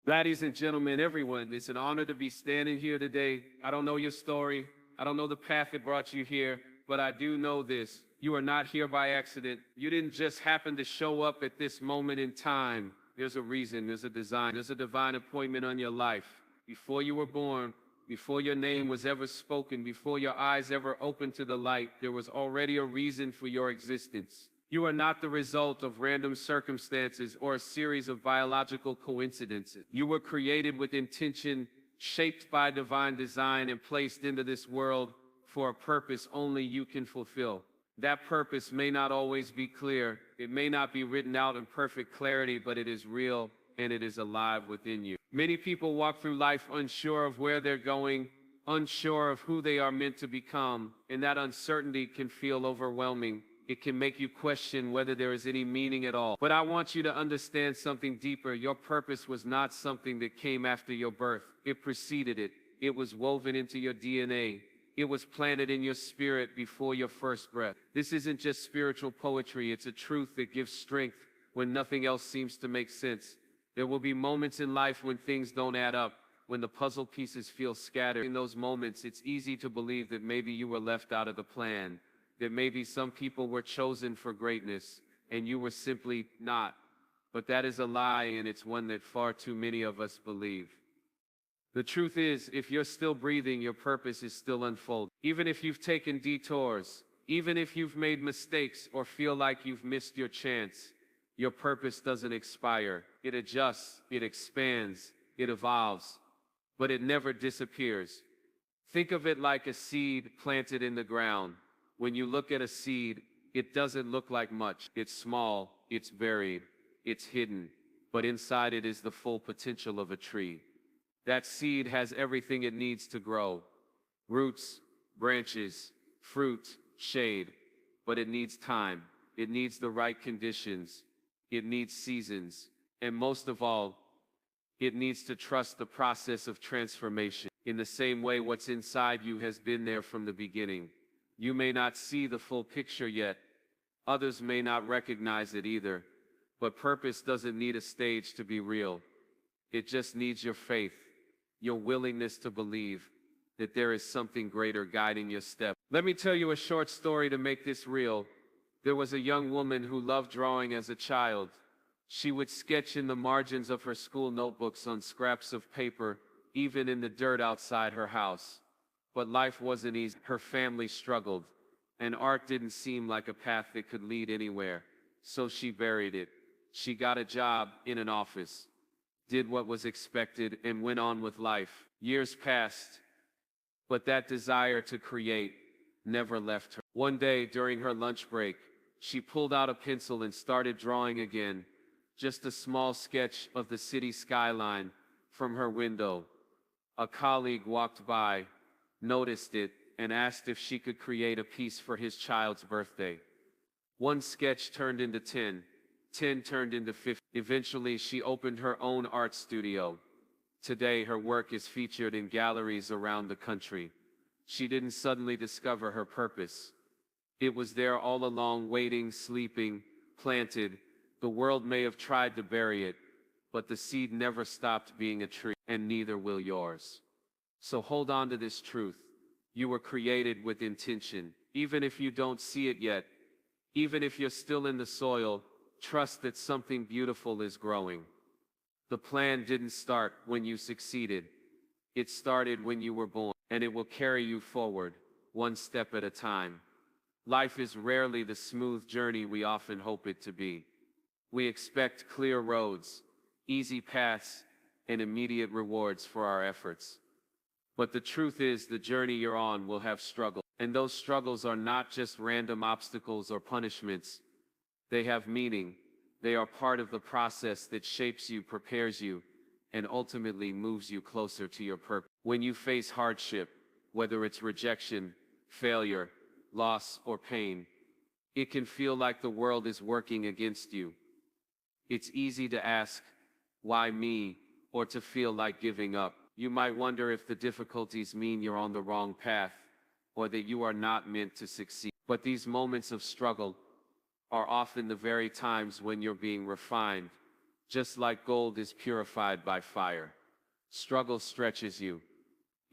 Ladies and gentlemen, everyone, it's an honor to be standing here today. I don't know your story. I don't know the path that brought you here, but I do know this. You are not here by accident. You didn't just happen to show up at this moment in time. There's a reason, there's a design, there's a divine appointment on your life. Before you were born, before your name was ever spoken, before your eyes ever opened to the light, there was already a reason for your existence. You are not the result of random circumstances or a series of biological coincidences. You were created with intention, shaped by divine design, and placed into this world for a purpose only you can fulfill. That purpose may not always be clear. It may not be written out in perfect clarity, but it is real and it is alive within you. Many people walk through life unsure of where they're going, unsure of who they are meant to become, and that uncertainty can feel overwhelming. It can make you question whether there is any meaning at all. But I want you to understand something deeper. Your purpose was not something that came after your birth. It preceded it. It was woven into your DNA. It was planted in your spirit before your first breath. This isn't just spiritual poetry. It's a truth that gives strength when nothing else seems to make sense. There will be moments in life when things don't add up, when the puzzle pieces feel scattered. In those moments, it's easy to believe that maybe you were left out of the plan, that maybe some people were chosen for greatness and you were simply not. But that is a lie, and it's one that far too many of us believe. The truth is, if you're still breathing, your purpose is still unfolding. Even if you've taken detours, even if you've made mistakes or feel like you've missed your chance, your purpose doesn't expire. It adjusts, it expands, it evolves, but it never disappears. Think of it like a seed planted in the ground. When you look at a seed, it doesn't look like much. It's small, it's buried, it's hidden, but inside it is the full potential of a tree. That seed has everything it needs to grow: roots, branches, fruit, shade. But it needs time. It needs the right conditions. It needs seasons. And most of all, it needs to trust the process of transformation. In the same way, what's inside you has been there from the beginning. You may not see the full picture yet. Others may not recognize it either. But purpose doesn't need a stage to be real. It just needs your faith, your willingness to believe that there is something greater guiding your steps. Let me tell you a short story to make this real. There was a young woman who loved drawing as a child. She would sketch in the margins of her school notebooks on scraps of paper, even in the dirt outside her house. But life wasn't easy. Her family struggled, and art didn't seem like a path that could lead anywhere. So she buried it. She got a job in an office, did what was expected, and went on with life. Years passed, but that desire to create never left her. One day, during her lunch break, she pulled out a pencil and started drawing again, just a small sketch of the city skyline from her window. A colleague walked by, noticed it, and asked if she could create a piece for his child's birthday. One sketch turned into 10, 10 turned into 50. Eventually, she opened her own art studio. Today, her work is featured in galleries around the country. She didn't suddenly discover her purpose. It was there all along, waiting, sleeping, planted. The world may have tried to bury it, but the seed never stopped being a tree, and neither will yours. So hold on to this truth. You were created with intention. Even if you don't see it yet, even if you're still in the soil, trust that something beautiful is growing. The plan didn't start when you succeeded. It started when you were born, and it will carry you forward, one step at a time. Life is rarely the smooth journey we often hope it to be. We expect clear roads, easy paths, and immediate rewards for our efforts. But the truth is, the journey you're on will have struggles. And those struggles are not just random obstacles or punishments. They have meaning. They are part of the process that shapes you, prepares you, and ultimately moves you closer to your purpose. When you face hardship, whether it's rejection, failure, loss, or pain, it can feel like the world is working against you. It's easy to ask, "Why me?" or to feel like giving up. You might wonder if the difficulties mean you're on the wrong path, or that you are not meant to succeed. But these moments of struggle are often the very times when you're being refined, Just like gold is purified by fire, struggle stretches you.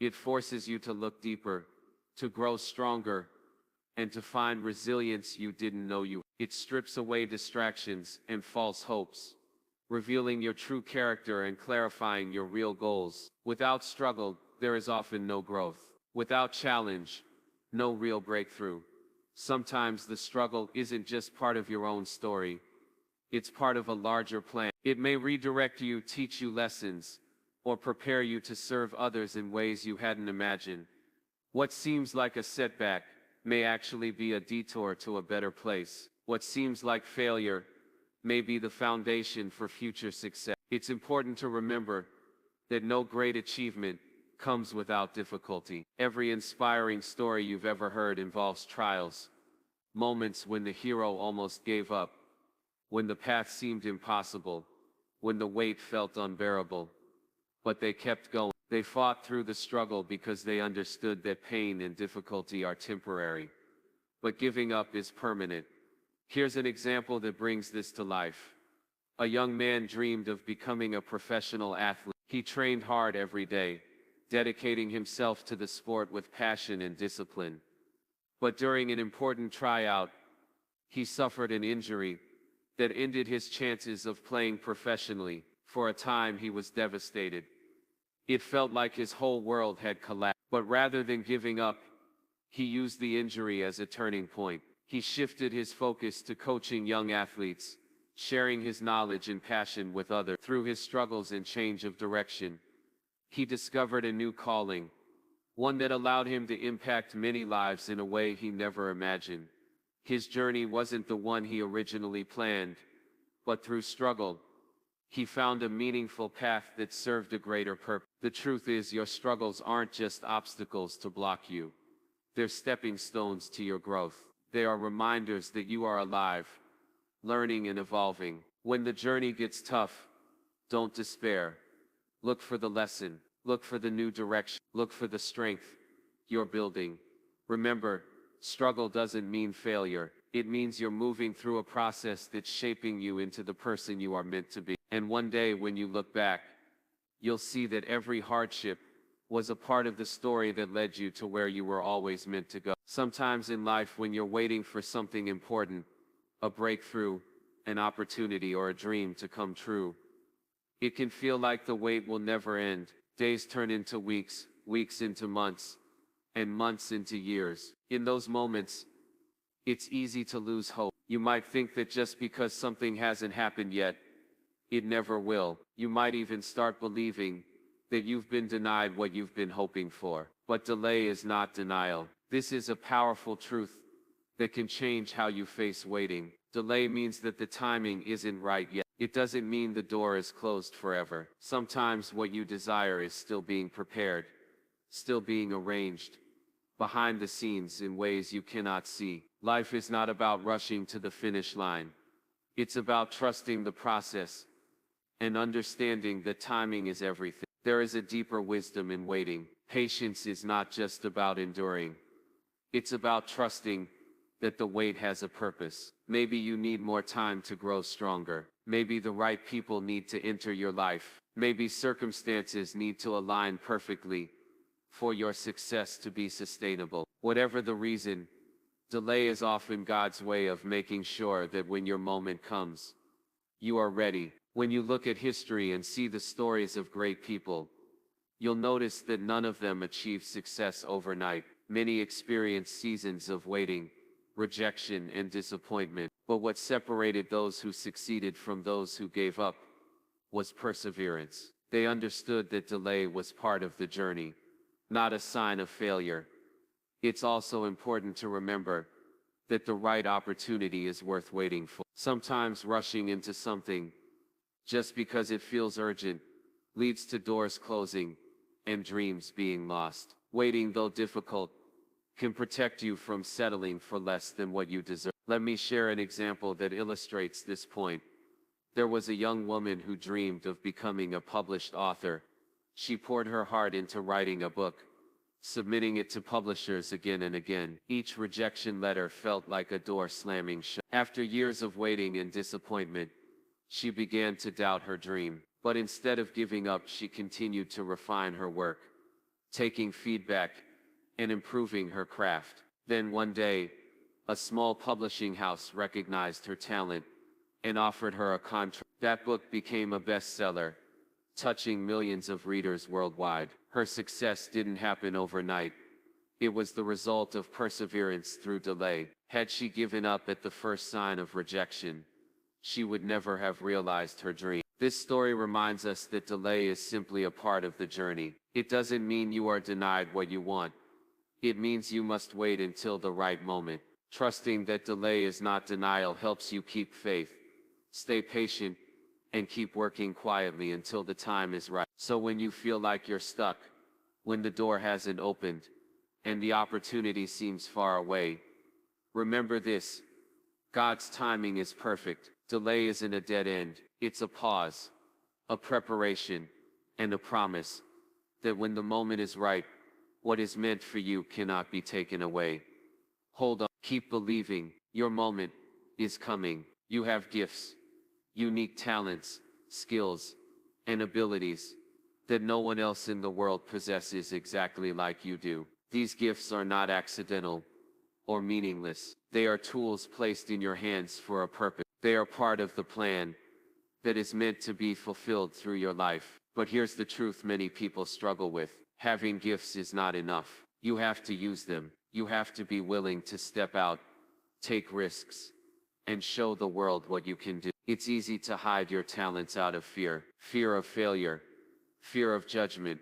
It forces you to look deeper, to grow stronger, and to find resilience you didn't know you. It strips away distractions and false hopes, revealing your true character and clarifying your real goals. Without struggle, there is often no growth. Without challenge, no real breakthrough. Sometimes the struggle isn't just part of your own story, it's part of a larger plan. It may redirect you, teach you lessons, or prepare you to serve others in ways you hadn't imagined. What seems like a setback may actually be a detour to a better place. What seems like failure may be the foundation for future success. It's important to remember that no great achievement comes without difficulty. Every inspiring story you've ever heard involves trials, moments when the hero almost gave up, when the path seemed impossible, when the weight felt unbearable. But they kept going. They fought through the struggle because they understood that pain and difficulty are temporary, but giving up is permanent. Here's an example that brings this to life. A young man dreamed of becoming a professional athlete. He trained hard every day, dedicating himself to the sport with passion and discipline. But during an important tryout, he suffered an injury that ended his chances of playing professionally. For a time, he was devastated. It felt like his whole world had collapsed. But rather than giving up, he used the injury as a turning point. He shifted his focus to coaching young athletes, sharing his knowledge and passion with others. Through his struggles and change of direction, he discovered a new calling, one that allowed him to impact many lives in a way he never imagined. His journey wasn't the one he originally planned, but through struggle, he found a meaningful path that served a greater purpose. The truth is, your struggles aren't just obstacles to block you. They're stepping stones to your growth. They are reminders that you are alive, learning and evolving. When the journey gets tough, don't despair. Look for the lesson. Look for the new direction. Look for the strength you're building. Remember, struggle doesn't mean failure. It means you're moving through a process that's shaping you into the person you are meant to be. And one day when you look back, you'll see that every hardship was a part of the story that led you to where you were always meant to go. Sometimes in life, when you're waiting for something important, a breakthrough, an opportunity, or a dream to come true, it can feel like the wait will never end. Days turn into weeks, weeks into months, and months into years. In those moments, it's easy to lose hope. You might think that just because something hasn't happened yet, it never will. You might even start believing that you've been denied what you've been hoping for. But delay is not denial. This is a powerful truth that can change how you face waiting. Delay means that the timing isn't right yet. It doesn't mean the door is closed forever. Sometimes what you desire is still being prepared, still being arranged, behind the scenes in ways you cannot see. Life is not about rushing to the finish line. It's about trusting the process and understanding that timing is everything. There is a deeper wisdom in waiting. Patience is not just about enduring. It's about trusting that the wait has a purpose. Maybe you need more time to grow stronger. Maybe the right people need to enter your life. Maybe circumstances need to align perfectly for your success to be sustainable. Whatever the reason, delay is often God's way of making sure that when your moment comes, you are ready. When you look at history and see the stories of great people, you'll notice that none of them achieved success overnight. Many experienced seasons of waiting, rejection, and disappointment. But what separated those who succeeded from those who gave up was perseverance. They understood that delay was part of the journey, not a sign of failure. It's also important to remember that the right opportunity is worth waiting for. Sometimes rushing into something just because it feels urgent leads to doors closing and dreams being lost. Waiting, though difficult, can protect you from settling for less than what you deserve. Let me share an example that illustrates this point. There was a young woman who dreamed of becoming a published author. She poured her heart into writing a book, submitting it to publishers again and again. Each rejection letter felt like a door slamming shut. After years of waiting and disappointment, She began to doubt her dream. But instead of giving up, she continued to refine her work, taking feedback and improving her craft. Then one day, a small publishing house recognized her talent and offered her a contract. That book became a bestseller, touching millions of readers worldwide. Her success didn't happen overnight. It was the result of perseverance through delay. Had she given up at the first sign of rejection, she would never have realized her dream. This story reminds us that delay is simply a part of the journey. It doesn't mean you are denied what you want. It means you must wait until the right moment. Trusting that delay is not denial helps you keep faith, stay patient, and keep working quietly until the time is right. So when you feel like you're stuck, when the door hasn't opened, and the opportunity seems far away, remember this: God's timing is perfect. Delay isn't a dead end. It's a pause, a preparation, and a promise that when the moment is right, what is meant for you cannot be taken away. Hold on. Keep believing. Your moment is coming. You have gifts, unique talents, skills, and abilities that no one else in the world possesses exactly like you do. These gifts are not accidental or meaningless. They are tools placed in your hands for a purpose. They are part of the plan that is meant to be fulfilled through your life. But here's the truth many people struggle with: having gifts is not enough. You have to use them. You have to be willing to step out, take risks, and show the world what you can do. It's easy to hide your talents out of fear. Fear of failure, fear of judgment,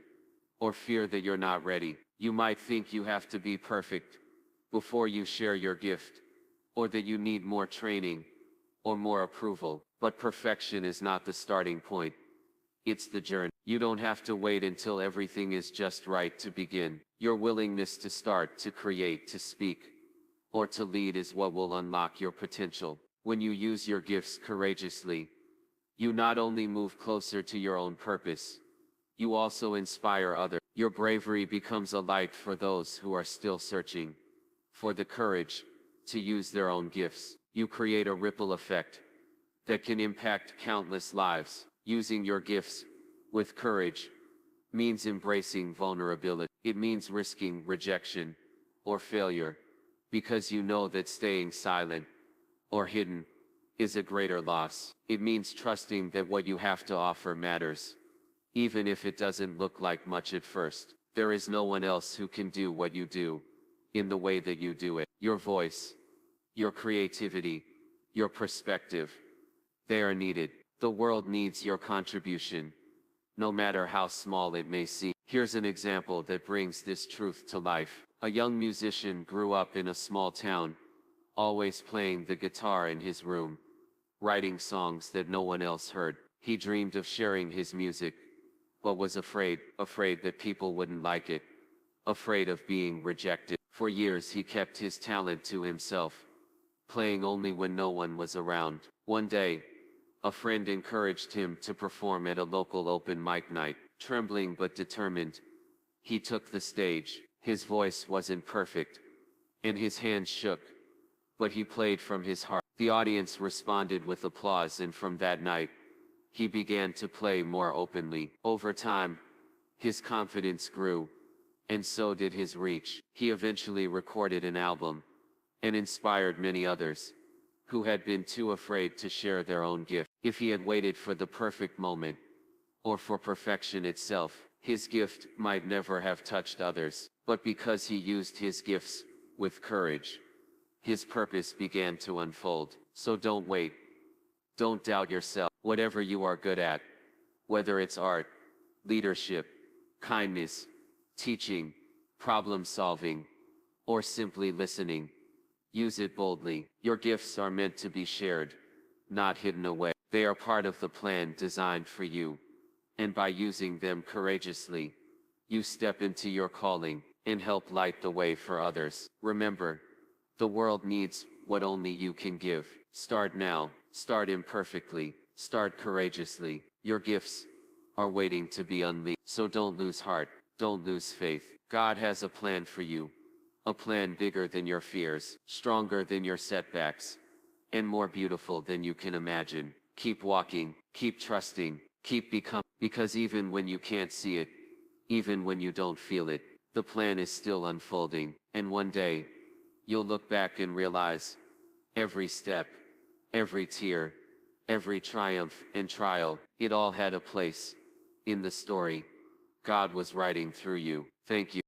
or fear that you're not ready. You might think you have to be perfect before you share your gift, or that you need more training or more approval. But perfection is not the starting point. It's the journey. You don't have to wait until everything is just right to begin. Your willingness to start, to create, to speak, or to lead is what will unlock your potential. When you use your gifts courageously, you not only move closer to your own purpose, you also inspire others. Your bravery becomes a light for those who are still searching for the courage to use their own gifts. You create a ripple effect that can impact countless lives. Using your gifts with courage means embracing vulnerability. It means risking rejection or failure, because you know that staying silent or hidden is a greater loss. It means trusting that what you have to offer matters, even if it doesn't look like much at first. There is no one else who can do what you do in the way that you do it. Your voice, your creativity, your perspective, they are needed. The world needs your contribution, no matter how small it may seem. Here's an example that brings this truth to life. A young musician grew up in a small town, always playing the guitar in his room, writing songs that no one else heard. He dreamed of sharing his music, but was afraid that people wouldn't like it, afraid of being rejected. For years he kept his talent to himself, playing only when no one was around. One day, a friend encouraged him to perform at a local open mic night. Trembling but determined, he took the stage. His voice wasn't perfect, and his hands shook, but he played from his heart. The audience responded with applause, and from that night, he began to play more openly. Over time, his confidence grew, and so did his reach. He eventually recorded an album, and inspired many others who had been too afraid to share their own gift. If he had waited for the perfect moment, or for perfection itself, his gift might never have touched others. But because he used his gifts with courage, his purpose began to unfold. So don't wait. Don't doubt yourself. Whatever you are good at, whether it's art, leadership, kindness, teaching, problem solving, or simply listening, use it boldly. Your gifts are meant to be shared, not hidden away. They are part of the plan designed for you, and by using them courageously, you step into your calling and help light the way for others. Remember, the world needs what only you can give. Start now, start imperfectly, start courageously. Your gifts are waiting to be unleashed. So don't lose heart, don't lose faith. God has a plan for you. A plan bigger than your fears, stronger than your setbacks, and more beautiful than you can imagine. Keep walking, keep trusting, keep becoming, because even when you can't see it, even when you don't feel it, the plan is still unfolding, and one day, you'll look back and realize, every step, every tear, every triumph and trial, it all had a place in the story God was writing through you. Thank you.